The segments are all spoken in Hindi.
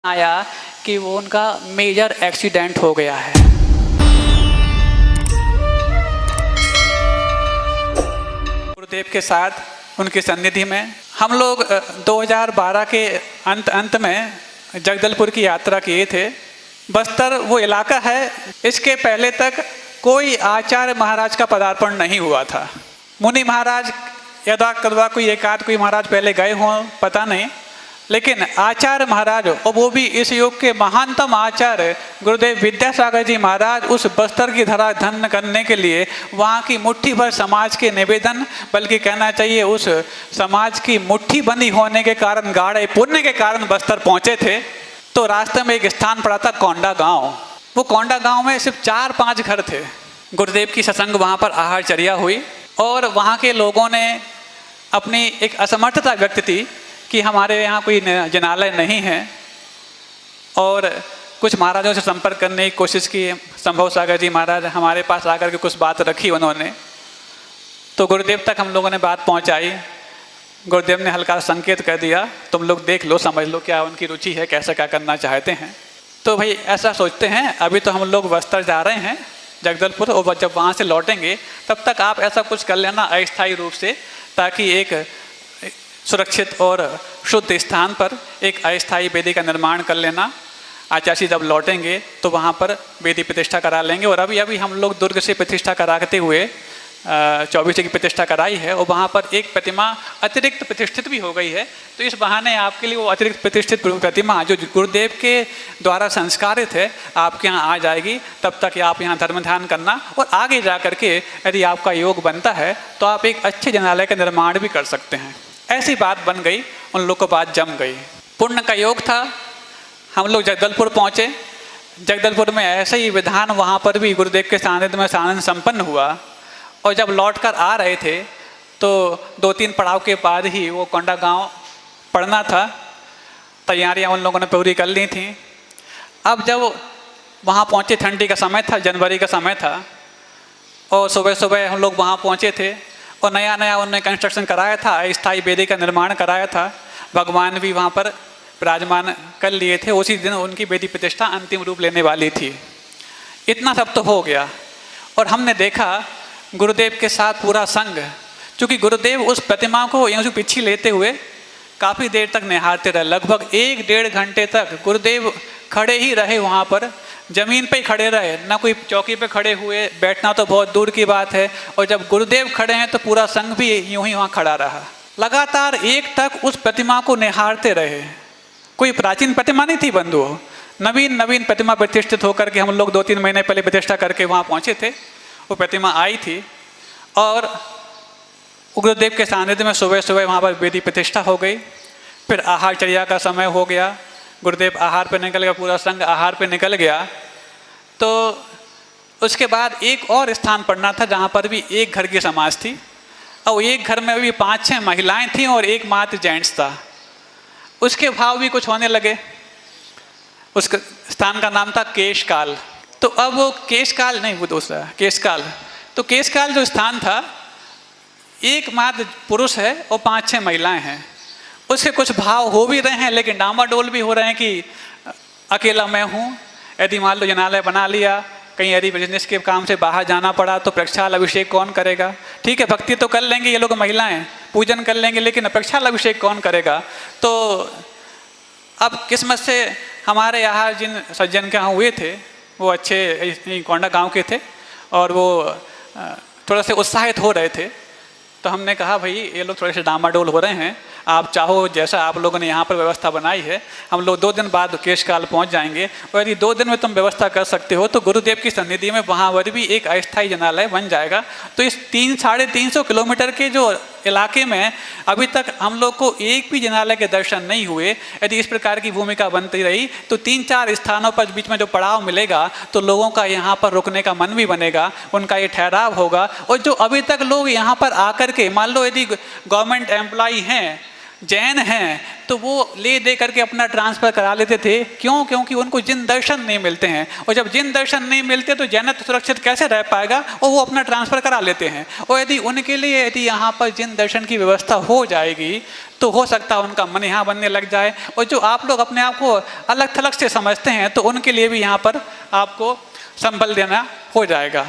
आया कि वो उनका मेजर एक्सीडेंट हो गया है। गुरुदेव के साथ उनकी सन्निधि में हम लोग 2012 के अंत में जगदलपुर की यात्रा किए थे। बस्तर वो इलाका है, इसके पहले तक कोई आचार्य महाराज का पदार्पण नहीं हुआ था। मुनि महाराज यदा कदवा कोई एकाध कोई महाराज पहले गए हों पता नहीं, लेकिन आचार्य महाराज और वो भी इस युग के महानतम आचार्य गुरुदेव विद्यासागर जी महाराज उस बस्तर की धरा धन्य करने के लिए वहाँ की मुट्ठी भर समाज के निवेदन, बल्कि कहना चाहिए उस समाज की मुट्ठी बंदी होने के कारण, गाढ़े पुण्य के कारण बस्तर पहुँचे थे। तो रास्ते में एक स्थान पड़ा था कोंडा गांव। वो कोंडा गांव में सिर्फ 4-5 घर थे। गुरुदेव की सत्संग वहाँ पर आहारचर्या हुई और वहाँ के लोगों ने अपनी एक असमर्थता व्यक्त की कि हमारे यहाँ कोई जनालय नहीं है, और कुछ महाराजों से संपर्क करने की कोशिश की। संभव सागर जी महाराज हमारे पास आकर के कुछ बात रखी उन्होंने, तो गुरुदेव तक हम लोगों ने बात पहुँचाई। गुरुदेव ने हल्का संकेत कर दिया, तुम लोग देख लो, समझ लो क्या उनकी रुचि है, कैसे क्या करना चाहते हैं। तो भाई ऐसा सोचते हैं, अभी तो हम लोग बस्तर जा रहे हैं जगदलपुर, और जब वहाँ से लौटेंगे तब तक आप ऐसा कुछ कर लेना अस्थायी रूप से, ताकि एक सुरक्षित और शुद्ध स्थान पर एक अस्थायी वेदी का निर्माण कर लेना। आचार्य जब लौटेंगे तो वहाँ पर वेदी प्रतिष्ठा करा लेंगे। और अभी हम लोग दुर्ग से प्रतिष्ठा कराते हुए 24 की प्रतिष्ठा कराई है, और वहाँ पर एक प्रतिमा अतिरिक्त प्रतिष्ठित भी हो गई है। तो इस बहाने आपके लिए वो अतिरिक्त प्रतिष्ठित प्रतिमा जो गुरुदेव के द्वारा संस्कारित है आपके यहाँ आ जाएगी। तब तक आप यहाँ धर्म ध्यान करना, और आगे जा कर के यदि आपका योग बनता है तो आप एक अच्छे जनालय का निर्माण भी कर सकते हैं। ऐसी बात बन गई, उन लोग को बात जम गई। पुण्य का योग था। हम लोग जगदलपुर पहुँचे। जगदलपुर में ऐसे ही विधान वहाँ पर भी गुरुदेव के सानिध्य में आनंद संपन्न हुआ। और जब लौटकर आ रहे थे तो 2-3 पड़ाव के बाद ही वो कोंडा गांव पड़ना था। तैयारियां उन लोगों ने पूरी कर ली थी। अब जब वहाँ पहुँचे, ठंडी का समय था, जनवरी का समय था, और सुबह सुबह हम लोग वहाँ पहुँचे थे, और नया उन्होंने कंस्ट्रक्शन कराया था, अस्थायी वेदी का निर्माण कराया था। भगवान भी वहाँ पर विराजमान कर लिए थे। उसी दिन उनकी वेदी प्रतिष्ठा अंतिम रूप लेने वाली थी। इतना सब तो हो गया, और हमने देखा गुरुदेव के साथ पूरा संग, चूँकि गुरुदेव उस प्रतिमा को यूँ पीछे लेते हुए काफ़ी देर तक निहारते रहे। लगभग 1-1.5 घंटे तक गुरुदेव खड़े ही रहे वहाँ पर, ज़मीन पे ही खड़े रहे, ना कोई चौकी पे खड़े हुए, बैठना तो बहुत दूर की बात है। और जब गुरुदेव खड़े हैं तो पूरा संघ भी यूं ही वहाँ खड़ा रहा। लगातार एक टक उस प्रतिमा को निहारते रहे। कोई प्राचीन प्रतिमा नहीं थी बंधुओं, नवीन प्रतिमा प्रतिष्ठित होकर के हम लोग 2-3 महीने पहले प्रतिष्ठा करके वहाँ पहुँचे थे। वो प्रतिमा आई थी, और गुरुदेव के सानिध्य में सुबह सुबह वहाँ पर वेदी प्रतिष्ठा हो गई। फिर आहारचर्या का समय हो गया, गुरुदेव आहार पे निकल गया, पूरा संघ आहार पे निकल गया। तो उसके बाद एक और स्थान पड़ना था जहाँ पर भी एक घर की समाज थी, और एक घर में भी 5-6 महिलाएं थीं और एक मात्र जेंट्स था। उसके भाव भी कुछ होने लगे। उस स्थान का नाम था केशकाल। तो अब वो केशकाल नहीं, वो दूसरा केशकाल। तो केशकाल जो स्थान था, एक मात्र पुरुष है और 5-6 महिलाएं हैं। उसके कुछ भाव हो भी रहे हैं, लेकिन डामाडोल भी हो रहे हैं कि अकेला मैं हूँ। यदि मान लो जनालय बना लिया, कहीं यदि बिजनेस के काम से बाहर जाना पड़ा तो प्रक्षाल अभिषेक कौन करेगा? ठीक है, भक्ति तो कर लेंगे ये लोग महिलाएं, पूजन कर लेंगे, लेकिन प्रक्षाल अभिषेक कौन करेगा? तो अब किस्मत से हमारे यहाँ जिन सज्जन के यहाँ हुए थे वो अच्छे कोंडा गाँव के थे, और वो थोड़ा से उत्साहित हो रहे थे। तो हमने कहा भाई ये लोग थोड़े से डामाडोल हो रहे हैं, आप चाहो जैसा आप लोगों ने यहाँ पर व्यवस्था बनाई है, हम लोग 2 दिन बाद केशकाल पहुँच जाएंगे, और यदि 2 दिन में तुम व्यवस्था कर सकते हो तो गुरुदेव की सन्निधि में वहाँ पर भी एक अस्थायी जनालय बन जाएगा। तो इस 300-350 किलोमीटर के जो इलाके में अभी तक हम लोग को एक भी जनालय के दर्शन नहीं हुए। यदि इस प्रकार की भूमिका बनती रही तो 3-4 स्थानों पर बीच में जो पड़ाव मिलेगा तो लोगों का यहाँ पर रुकने का मन भी बनेगा, उनका ये ठहराव होगा। और जो अभी तक लोग यहाँ पर आकर के, मान लो यदि गवर्नमेंट एम्प्लॉई हैं, जैन हैं, तो वो ले दे करके अपना ट्रांसफ़र करा लेते थे। क्यों? क्योंकि उनको जिन दर्शन नहीं मिलते हैं, और जब जिन दर्शन नहीं मिलते तो जैनत्व सुरक्षित कैसे रह पाएगा, और वो अपना ट्रांसफ़र करा लेते हैं। और यदि उनके लिए यदि यहाँ पर जिन दर्शन की व्यवस्था हो जाएगी तो हो सकता है उनका मन यहाँ बनने लग जाए। और जो आप लोग अपने आप को अलग थलग से समझते हैं तो उनके लिए भी यहाँ पर आपको संबल देना हो जाएगा।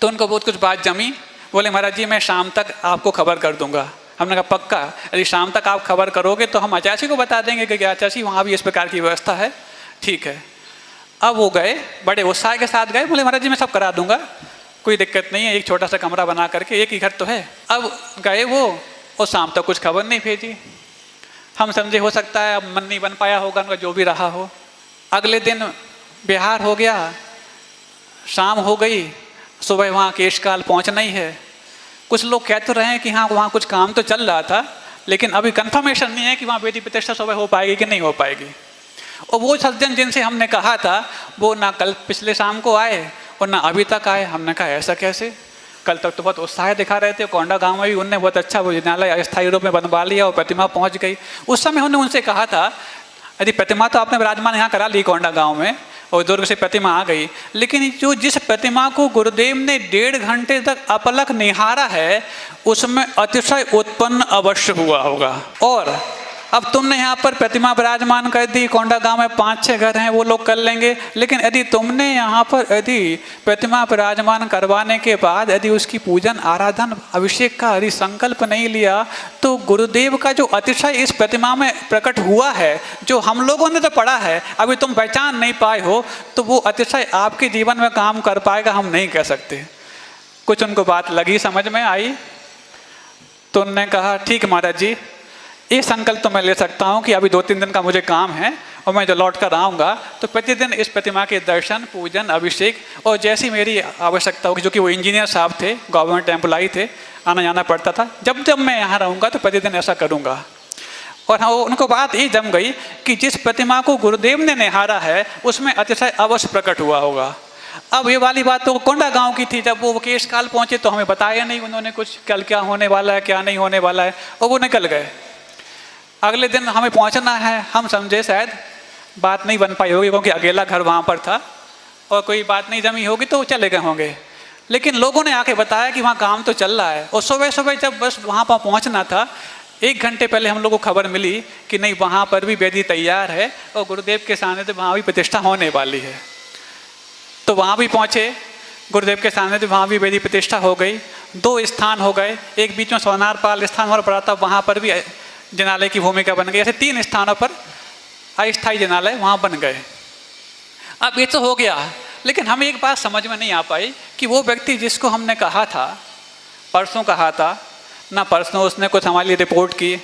तो उनको बहुत कुछ बात जमी। बोले महाराज जी मैं शाम तक आपको खबर कर दूंगा। हमने कहा पक्का, यदि शाम तक आप खबर करोगे तो हम आचार्य को बता देंगे कि आचार्य वहाँ भी इस प्रकार की व्यवस्था है। ठीक है। अब वो गए, बड़े उत्साह के साथ गए। बोले महाराज जी मैं सब करा दूंगा, कोई दिक्कत नहीं है, एक छोटा सा कमरा बना करके, एक ही घर तो है। अब गए वो, और शाम तक कुछ खबर नहीं भेजी। हम समझे हो सकता है अब मन नहीं बन पाया होगा उनका, जो भी रहा हो। अगले दिन बिहार हो गया, शाम हो गई, सुबह वहाँ केशकाल पहुँचना ही है। कुछ लोग कह तो रहे हैं कि हाँ वहाँ कुछ काम तो चल रहा था, लेकिन अभी कंफर्मेशन नहीं है कि वहाँ वेदी प्रतिष्ठा सुबह हो पाएगी कि नहीं हो पाएगी। और वो सज्जन जिनसे हमने कहा था वो ना कल पिछले शाम को आए और ना अभी तक आए। हमने कहा ऐसा कैसे? कल तक तो बहुत उत्साह दिखा रहे थे, कोंडा गांव में भी उनने बहुत अच्छा भोजनालय अस्थायी रूप में बनवा लिया और प्रतिमा पहुंच गई। उस समय हमने उनसे कहा था यदि प्रतिमा तो आपने विराजमान यहाँ करा ली कोंडा गांव में और दुर्ग से प्रतिमा आ गई, लेकिन जो जिस प्रतिमा को गुरुदेव ने 1.5 घंटे तक अपलक निहारा है उसमें अतिशय उत्पन्न अवश्य हुआ होगा। और अब तुमने यहाँ पर प्रतिमा विराजमान कर दी, कोंडा गांव में 5-6 घर हैं वो लोग कर लेंगे, लेकिन यदि तुमने यहाँ पर यदि प्रतिमा विराजमान करवाने के बाद यदि उसकी पूजन आराधन अभिषेक का यदि संकल्प नहीं लिया तो गुरुदेव का जो अतिशय इस प्रतिमा में प्रकट हुआ है, जो हम लोगों ने तो पढ़ा है, अभी तुम पहचान नहीं पाए हो, तो वो अतिशय आपके जीवन में काम कर पाएगा हम नहीं कह सकते। कुछ उनको बात लगी, समझ में आई, तो उन्होंने कहा ठीक महाराज जी ये संकल्प तो मैं ले सकता हूँ कि अभी 2-3 दिन का मुझे काम है और मैं जो लौट कर आऊँगा तो प्रतिदिन इस प्रतिमा के दर्शन, पूजन, अभिषेक और जैसी मेरी आवश्यकता होगी, जो कि वो इंजीनियर साहब थे, गवर्नमेंट एम्प्लॉई थे, आना जाना पड़ता था, जब जब मैं यहाँ रहूँगा तो प्रतिदिन ऐसा करूँगा। और हाँ उनको बात ये जम गई कि जिस प्रतिमा को गुरुदेव ने निहारा है उसमें अतिशय अवश्य प्रकट हुआ होगा। अब ये वाली बात तो कोंडा गांव की थी। जब वो केशकाल पहुँचे तो हमें बताया नहीं उन्होंने कुछ, कल क्या होने वाला है क्या नहीं होने वाला है, और वो निकल गए। अगले दिन हमें पहुंचना है, हम समझे शायद बात नहीं बन पाई होगी क्योंकि अकेला घर वहाँ पर था और कोई बात नहीं जमी होगी तो चले गए होंगे। लेकिन लोगों ने आके बताया कि वहाँ काम तो चल रहा है। और सुबह सुबह जब बस वहाँ पर पहुँचना था 1 घंटे पहले हम लोग को खबर मिली कि नहीं वहाँ पर भी वेदी तैयार है और गुरुदेव के सानिध्य वहाँ भी प्रतिष्ठा होने वाली है। तो वहाँ भी पहुँचे, गुरुदेव के सानिध्य वहाँ भी वेदी प्रतिष्ठा हो गई। 2 स्थान हो गए, एक बीच में सोनारपाल स्थान और पड़ा था, वहाँ पर भी जिनालय की भूमिका बन गई। ऐसे 3 स्थानों पर अस्थायी जिनालय वहाँ बन गए। अब ये तो हो गया, लेकिन हमें एक बात समझ में नहीं आ पाई कि वो व्यक्ति जिसको हमने कहा था, परसों कहा था ना, परसों उसने कुछ हमारे लिए रिपोर्ट की,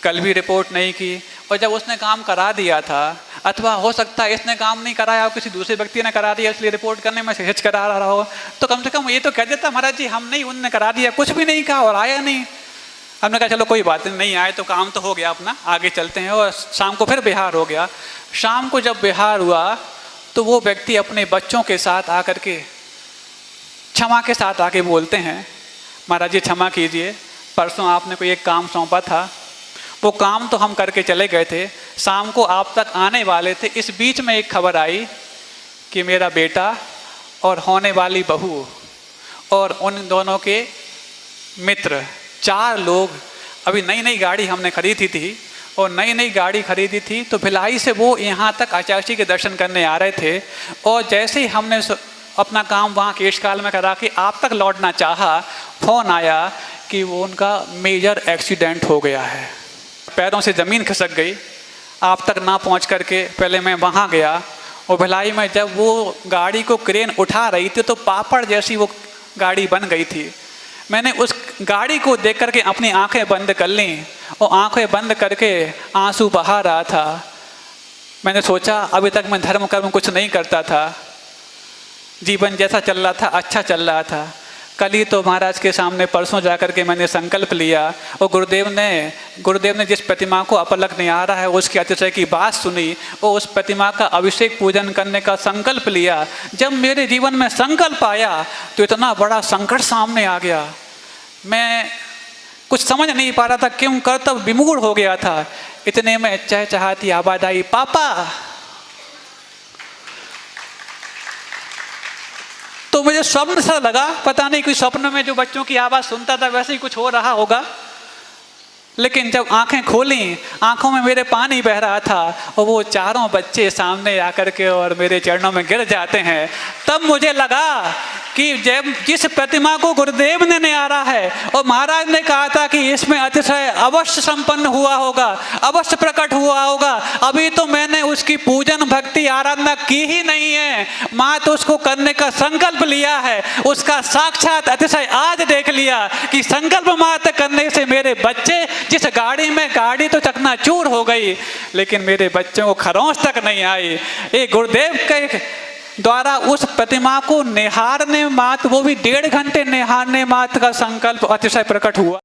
कल भी रिपोर्ट नहीं की, और जब उसने काम करा दिया था, अथवा हो सकता है इसने काम नहीं कराया और किसी दूसरे व्यक्ति ने करा दिया इसलिए रिपोर्ट करने में हिचकिचा रहा हो, तो कम से कम ये तो कह देता महाराज जी हम नहीं, उनने करा दिया, कुछ भी नहीं कहा और आया नहीं। हमने कहा चलो कोई बात नहीं आए तो काम तो हो गया अपना, आगे चलते हैं। और शाम को फिर बिहार हो गया। शाम को जब बिहार हुआ तो वो व्यक्ति अपने बच्चों के साथ आकर के क्षमा के साथ आके बोलते हैं महाराज जी क्षमा कीजिए, परसों आपने कोई एक काम सौंपा था, वो काम तो हम करके चले गए थे, शाम को आप तक आने वाले थे, इस बीच में एक खबर आई कि मेरा बेटा और होने वाली बहू और उन दोनों के मित्र 4 लोग, अभी नई नई गाड़ी हमने खरीदी थी और नई नई गाड़ी खरीदी थी तो भिलाई से वो यहाँ तक आचार्य के दर्शन करने आ रहे थे। और जैसे ही हमने अपना काम वहाँ केशकाल में करा के आप तक लौटना चाहा, फ़ोन आया कि वो उनका मेजर एक्सीडेंट हो गया है, पैरों से ज़मीन खिसक गई। आप तक ना पहुँच करके पहले मैं वहाँ गया और भिलाई में जब वो गाड़ी को क्रेन उठा रही थी तो पापड़ जैसी वो गाड़ी बन गई थी। मैंने उस गाड़ी को देख करके अपनी आंखें बंद कर लीं और आंखें बंद करके आंसू बहा रहा था। मैंने सोचा अभी तक मैं धर्म कर्म कुछ नहीं करता था, जीवन जैसा चल रहा था अच्छा चल रहा था, कल ही तो महाराज के सामने परसों जा कर के मैंने संकल्प लिया और गुरुदेव ने जिस प्रतिमा को अपलक निहारा है उसकी अतिशय की बात सुनी और उस प्रतिमा का अभिषेक पूजन करने का संकल्प लिया। जब मेरे जीवन में संकल्प आया तो इतना बड़ा संकट सामने आ गया, मैं कुछ समझ नहीं पा रहा था, क्यों कर्तव्य विमूढ़ हो गया था। इतने में चहचहाती आवाज आई, पापा। तो मुझे स्वप्न सा लगा, पता नहीं कोई स्वप्न में जो बच्चों की आवाज़ सुनता था वैसे ही कुछ हो रहा होगा। लेकिन जब आंखें खोली, आंखों में मेरे पानी बह रहा था और वो चारों बच्चे सामने आकर के और मेरे चरणों में गिर जाते हैं, तब मुझे लगा कि जब जिस प्रतिमा को गुरुदेव ने निहारा है और महाराज ने कहा था कि इसमें अतिशय अवश्य संपन्न हुआ होगा, अवश्य प्रकट हुआ होगा, अभी तो मैंने उसकी पूजन भक्ति आराधना की ही नहीं है, मात्र उसको करने का संकल्प लिया है, उसका साक्षात अतिशय आज देख लिया कि संकल्प मात्र करने से मेरे बच्चे, जिस गाड़ी में गाड़ी तो चकनाचूर हो गई लेकिन मेरे बच्चों को खरोंच तक नहीं आई। ये गुरुदेव के द्वारा उस प्रतिमा को निहारने मात्र, वो भी 1.5 घंटे निहारने मात्र का संकल्प अतिशय प्रकट हुआ।